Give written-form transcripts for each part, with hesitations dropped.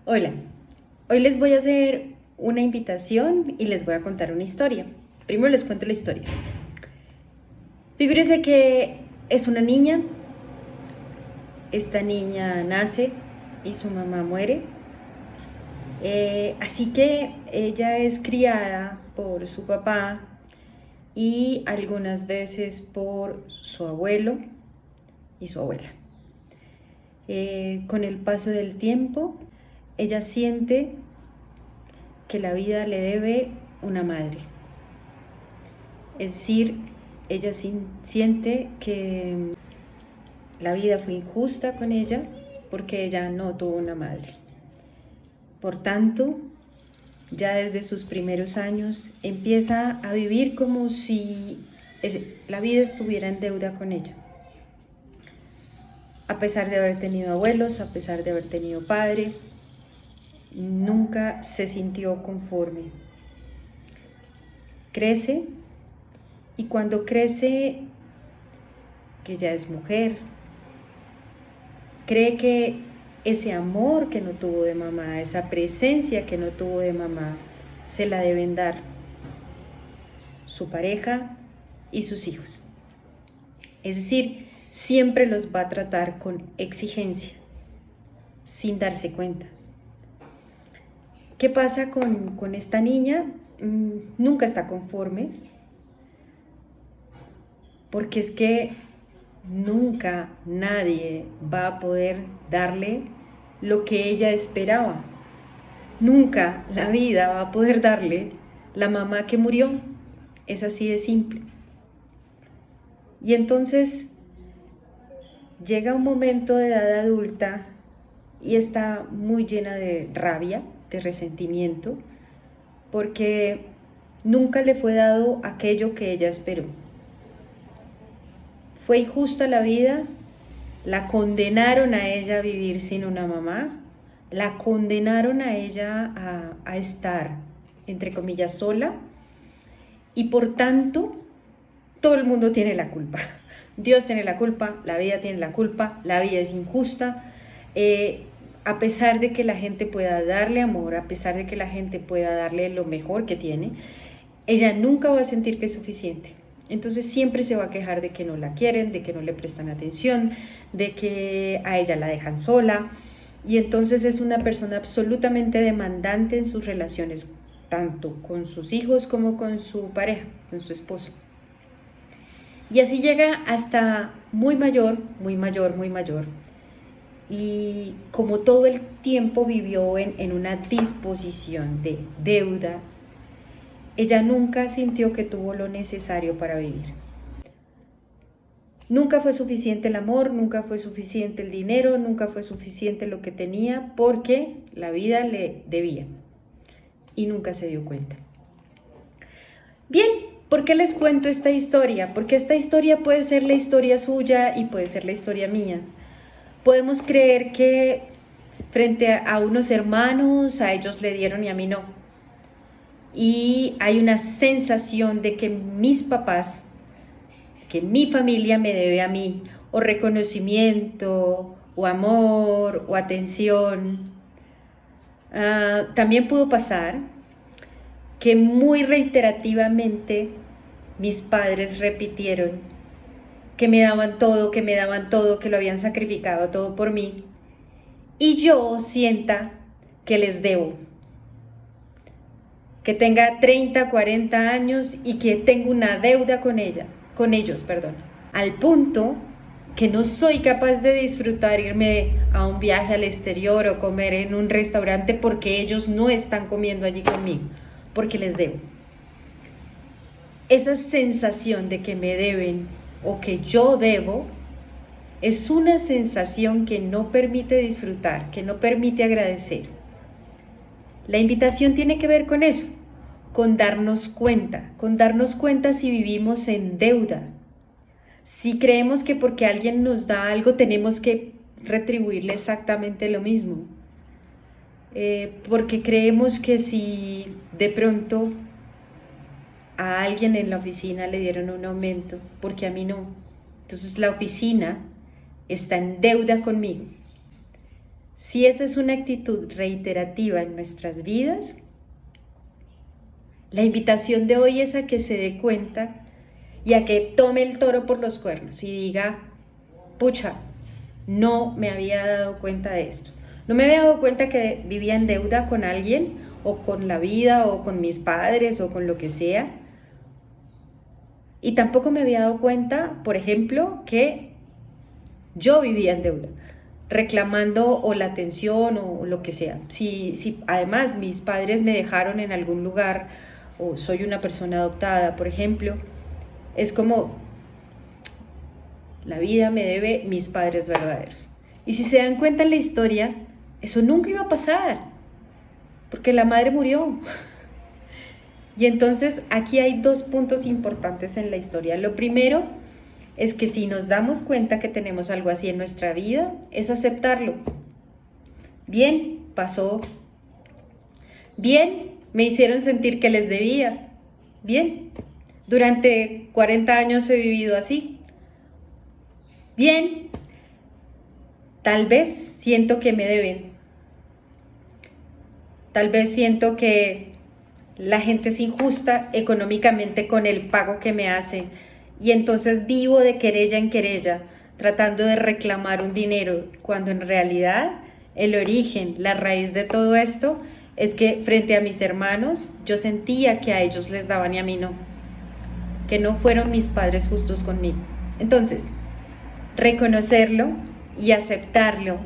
Hola, hoy les voy a hacer una invitación y les voy a contar una historia. Primero les cuento la historia. Figúrese que es una niña, esta niña nace y su mamá muere. Así que ella es criada por su papá y algunas veces por su abuelo y su abuela. Con el paso del tiempo, ella siente que la vida le debe una madre. Es decir, ella siente que la vida fue injusta con ella porque ella no tuvo una madre. Por tanto, ya desde sus primeros años empieza a vivir como si la vida estuviera en deuda con ella. A pesar de haber tenido abuelos, a pesar de haber tenido padre, nunca se sintió conforme. Crece y cuando crece, que ya es mujer, cree que ese amor que no tuvo de mamá, esa presencia que no tuvo de mamá, se la deben dar su pareja y sus hijos. Es decir, siempre los va a tratar con exigencia, sin darse cuenta. ¿Qué pasa con esta niña? Nunca está conforme, porque es que nunca nadie va a poder darle lo que ella esperaba. Nunca la vida va a poder darle la mamá que murió. Es así de simple. Y entonces llega un momento de edad adulta y está muy llena de rabia, de resentimiento, porque nunca le fue dado aquello que ella esperó. Fue injusta la vida, la condenaron a ella a vivir sin una mamá, la condenaron a ella a estar, entre comillas, sola, y por tanto todo el mundo tiene la culpa. Dios tiene la culpa, la vida tiene la culpa, la vida es injusta. A pesar de que la gente pueda darle amor, a pesar de que la gente pueda darle lo mejor que tiene, ella nunca va a sentir que es suficiente. Entonces siempre se va a quejar de que no la quieren, de que no le prestan atención, de que a ella la dejan sola. Y entonces es una persona absolutamente demandante en sus relaciones, tanto con sus hijos como con su pareja, con su esposo. Y así llega hasta muy mayor, muy mayor, muy mayor. Y como todo el tiempo vivió en una disposición de deuda, ella nunca sintió que tuvo lo necesario para vivir. Nunca fue suficiente el amor, nunca fue suficiente el dinero, nunca fue suficiente lo que tenía porque la vida le debía y nunca se dio cuenta. Bien, ¿por qué les cuento esta historia? Porque esta historia puede ser la historia suya y puede ser la historia mía. Podemos creer que frente a unos hermanos, a ellos le dieron y a mí no. Y hay una sensación de que mis papás, que mi familia me debe a mí, o reconocimiento, o amor, o atención. También pudo pasar que muy reiterativamente mis padres repitieron que me daban todo, que me daban todo, que lo habían sacrificado todo por mí, y yo sienta que les debo, que tenga 30, 40 años y que tengo una deuda con ellos, al punto que no soy capaz de disfrutar irme a un viaje al exterior o comer en un restaurante porque ellos no están comiendo allí conmigo, porque les debo. Esa sensación de que me deben o que yo debo es una sensación que no permite disfrutar, que no permite agradecer. La invitación tiene que ver con eso, con darnos cuenta si vivimos en deuda, si creemos que porque alguien nos da algo tenemos que retribuirle exactamente lo mismo, porque creemos que si de pronto a alguien en la oficina le dieron un aumento, porque a mí no, entonces la oficina está en deuda conmigo. Si esa es una actitud reiterativa en nuestras vidas, la invitación de hoy es a que se dé cuenta y a que tome el toro por los cuernos y diga, pucha, no me había dado cuenta de esto. No me había dado cuenta que vivía en deuda con alguien o con la vida o con mis padres o con lo que sea. Y tampoco me había dado cuenta, por ejemplo, que yo vivía en deuda, reclamando o la atención o lo que sea. Si además mis padres me dejaron en algún lugar o soy una persona adoptada, por ejemplo, es como la vida me debe mis padres verdaderos. Y si se dan cuenta en la historia, eso nunca iba a pasar, porque la madre murió. Y entonces aquí hay dos puntos importantes en la historia. Lo primero es que si nos damos cuenta que tenemos algo así en nuestra vida, es aceptarlo. Bien, pasó. Bien, me hicieron sentir que les debía. Bien, durante 40 años he vivido así. Bien, tal vez siento que me deben. Tal vez siento que la gente es injusta económicamente con el pago que me hace y entonces vivo de querella en querella, tratando de reclamar un dinero, cuando en realidad el origen, la raíz de todo esto es que frente a mis hermanos yo sentía que a ellos les daban y a mí no, que no fueron mis padres justos conmigo. Entonces, reconocerlo y aceptarlo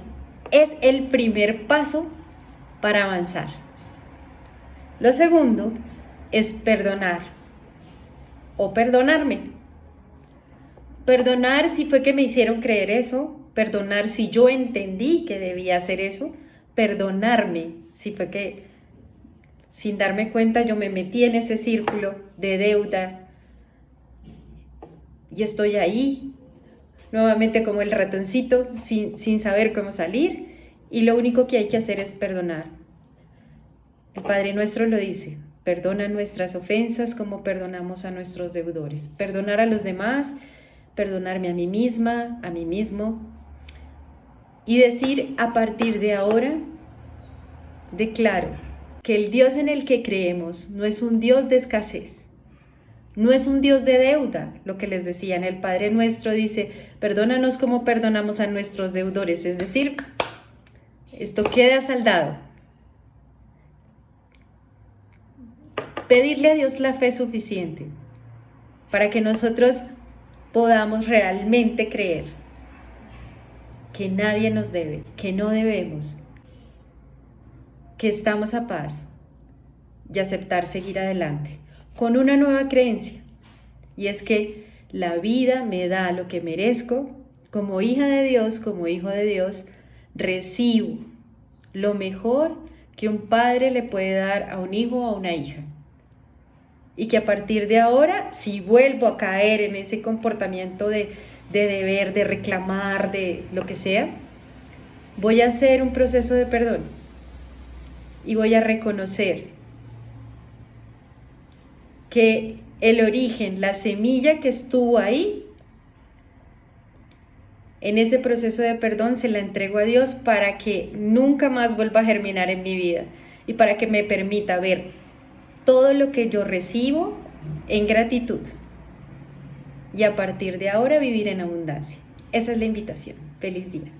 es el primer paso para avanzar. Lo segundo es perdonar o perdonarme. Perdonar si fue que me hicieron creer eso, perdonar si yo entendí que debía hacer eso, perdonarme si fue que sin darme cuenta yo me metí en ese círculo de deuda y estoy ahí nuevamente como el ratoncito sin saber cómo salir y lo único que hay que hacer es perdonar. El Padre Nuestro lo dice, perdona nuestras ofensas como perdonamos a nuestros deudores. Perdonar a los demás, perdonarme a mí misma, a mí mismo. Y decir, a partir de ahora, declaro que el Dios en el que creemos no es un Dios de escasez, no es un Dios de deuda, lo que les decía en el Padre Nuestro dice, perdónanos como perdonamos a nuestros deudores, es decir, esto queda saldado. Pedirle a Dios la fe suficiente para que nosotros podamos realmente creer que nadie nos debe, que no debemos, que estamos a paz y aceptar seguir adelante con una nueva creencia, y es que la vida me da lo que merezco. Como hija de Dios, como hijo de Dios, recibo lo mejor que un padre le puede dar a un hijo o a una hija. Y que a partir de ahora, si vuelvo a caer en ese comportamiento de deber, de reclamar, de lo que sea, voy a hacer un proceso de perdón y voy a reconocer que el origen, la semilla que estuvo ahí, en ese proceso de perdón se la entrego a Dios para que nunca más vuelva a germinar en mi vida y para que me permita ver todo lo que yo recibo en gratitud y a partir de ahora vivir en abundancia. Esa es la invitación. Feliz día.